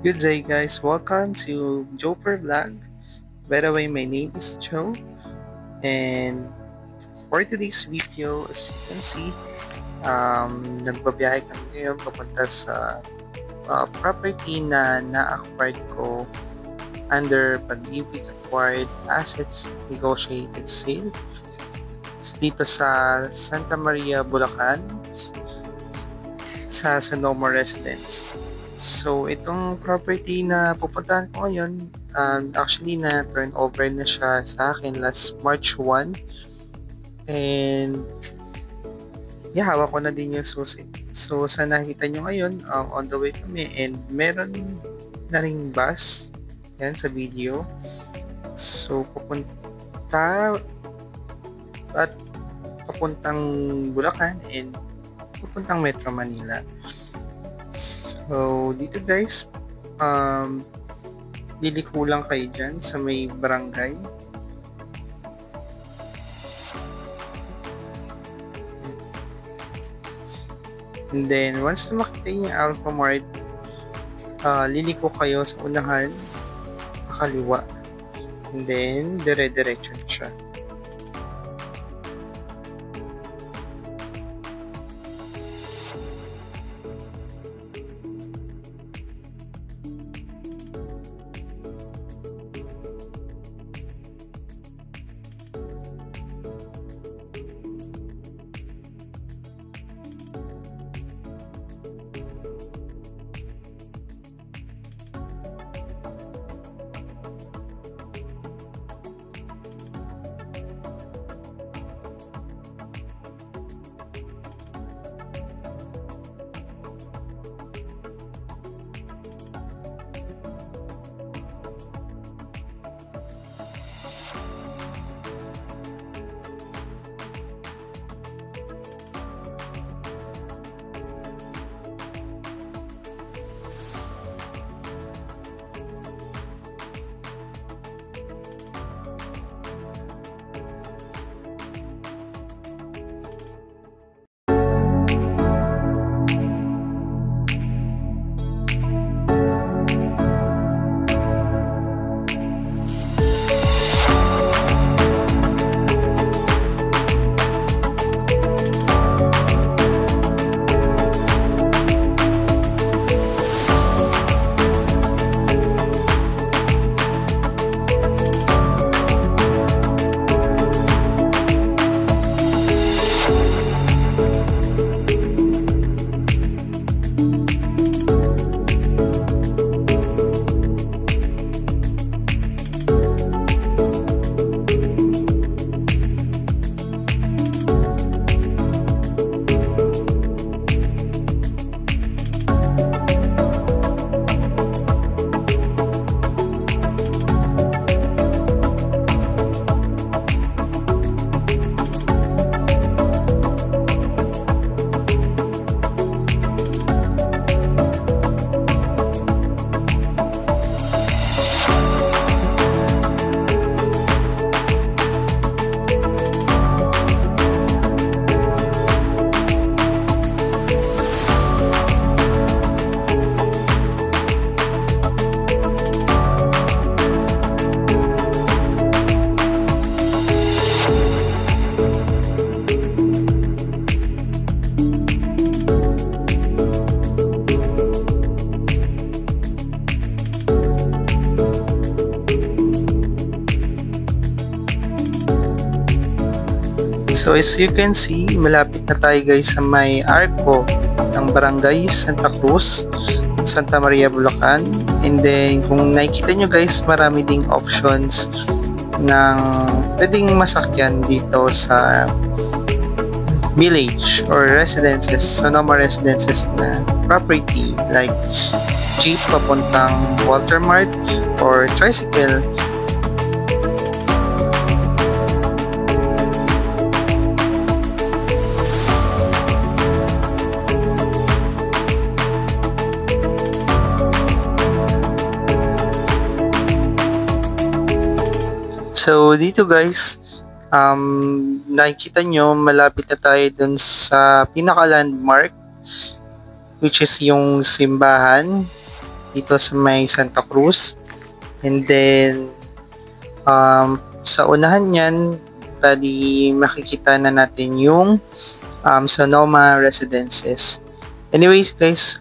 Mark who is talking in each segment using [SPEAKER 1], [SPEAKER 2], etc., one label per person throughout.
[SPEAKER 1] Good day guys, welcome to Joper Vlog. By the way, my name is Joe, and for today's video, as you can see, nagbabiyahe kami ngayon papunta sa property na na-acquired ko under Pag-ibig Acquired Assets Negotiated Sale dito sa Santa Maria, Bulacan, sa Sonoma Residence. So, itong property na pupuntahan ko ngayon, actually na turnover na siya sa akin last March 1. And, yeah, hawak ko na din yung susi. So, sa nakita nyo ngayon, on the way kami, and meron na ring bus, yan sa video. So, papuntang Bulacan and papuntang Metro Manila. So, dito guys, liliko lang kayo dyan sa may barangay. And then, once na makita yung Alphamart, liliko kayo sa unahan, kaliwa. And then, dire-diretso na siya. So as you can see, malapit na tayo guys sa may arco ng Barangay Santa Cruz, Santa Maria, Bulacan. And then kung nakikita nyo guys, marami ding options ng pwedeng masakyan dito sa village or residences, Sonoma Residences na property, like jeep papuntang Walter Mart or tricycle. So dito guys, nakikita nyo malapit na tayo dun sa pinaka landmark, which is yung simbahan dito sa may Santa Cruz. And then, sa unahan yan, bali makikita na natin yung Sonoma Residences. Anyways guys,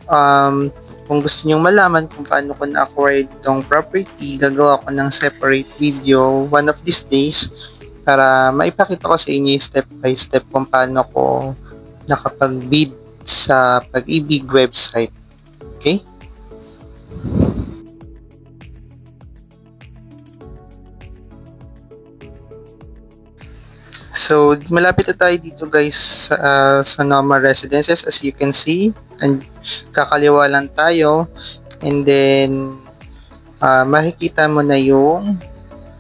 [SPEAKER 1] kung gusto nyong malaman kung paano ko na-acquire itong property, gagawa ko ng separate video one of these days para maipakita ko sa inyo step by step kung paano ko nakapag-bid sa Pag-ibig website. Okay? So, malapit na tayo dito guys sa Sonoma Residences, as you can see. And kakaliwa lang tayo. And then, makikita mo na yung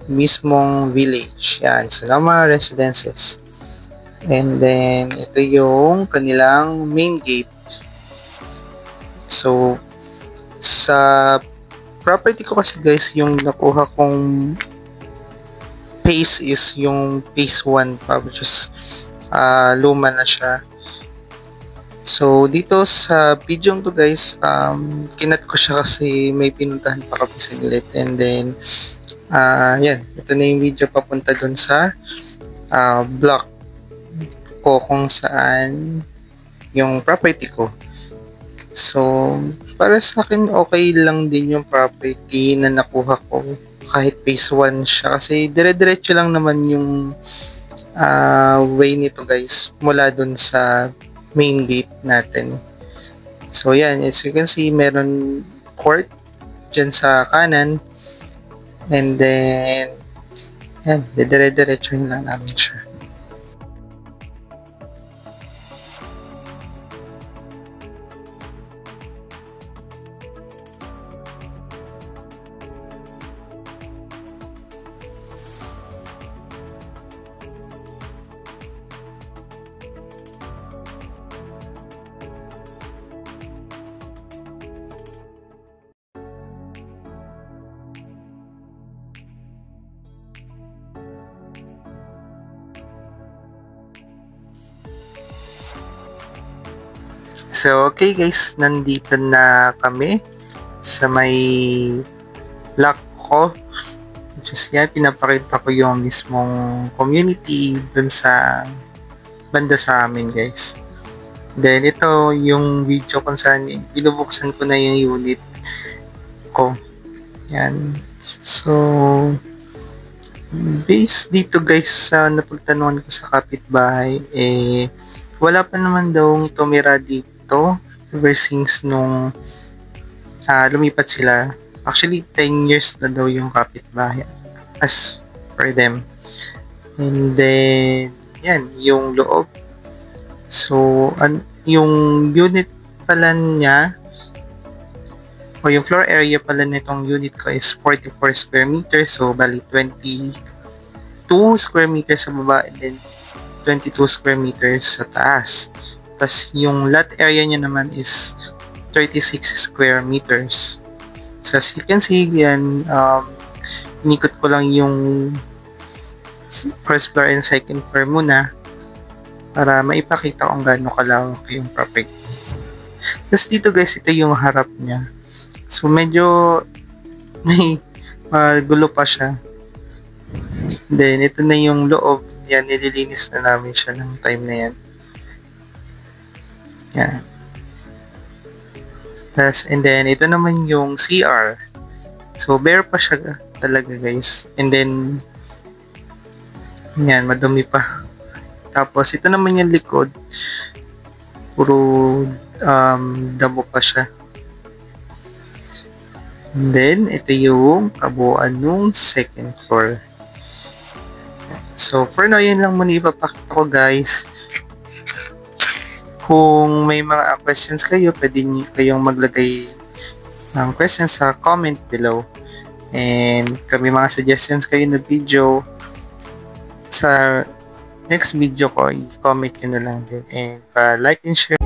[SPEAKER 1] mismong village. Yan, Sonoma Residences. And then, ito yung kanilang main gate. So, sa property ko kasi guys, yung nakuha kong phase is yung phase 1 pa, which is luma na siya. So, dito sa video to guys, kinat ko siya kasi may pinuntahan pa kami sa gilid. And then, yan, ito na yung video papunta dun sa block ko kung saan yung property ko. So, para sa akin, okay lang din yung property na nakuha ko kahit phase 1 siya kasi dire-diretso lang naman yung way nito guys mula dun sa main gate natin. So yan, as you can see, meron court dyan sa kanan, and then yan, dire-diretso lang namin siya. So, okay guys, nandito na kami sa may block ko. Which is yan, pinapakita ko yung mismong community dun sa banda sa amin guys. Then, ito yung video kung saan binubuksan ko na yung unit ko. Yan. So, based dito guys sa napagtanungan ko sa kapitbahay, wala pa naman daw tumira dito ever since nung lumipat sila. Actually 10 years na daw yung kapitbahay as per them. And then yan yung loob. So yung unit pala niya o yung floor area pala nitong unit ko is 44 square meters. So bali 22 square meters sa baba and then 22 square meters sa taas. Tapos yung lot area niya naman is 36 square meters. So as you can see, yan, inikot ko lang yung first floor and second floor muna para maipakita kung gaano kalawak yung property. Tapos dito guys, ito yung harap niya. So medyo may gulo pa siya. Then ito na yung loob. Yan, nililinis na namin siya ng time na yan. Yan. Tas, and then, ito naman yung CR. So, bare pa siya talaga, guys. And then, yan, madumi pa. Tapos, ito naman yung likod. Puro damo pa siya. And then, ito yung kabuuan ng second floor. So, for now, yun lang muna ipapakita ko, guys. Kung may mga questions kayo, pwede kayong maglagay ng questions sa comment below. And kung may mga suggestions kayo na video sa next video ko, i-comment nyo na lang din. And like and share.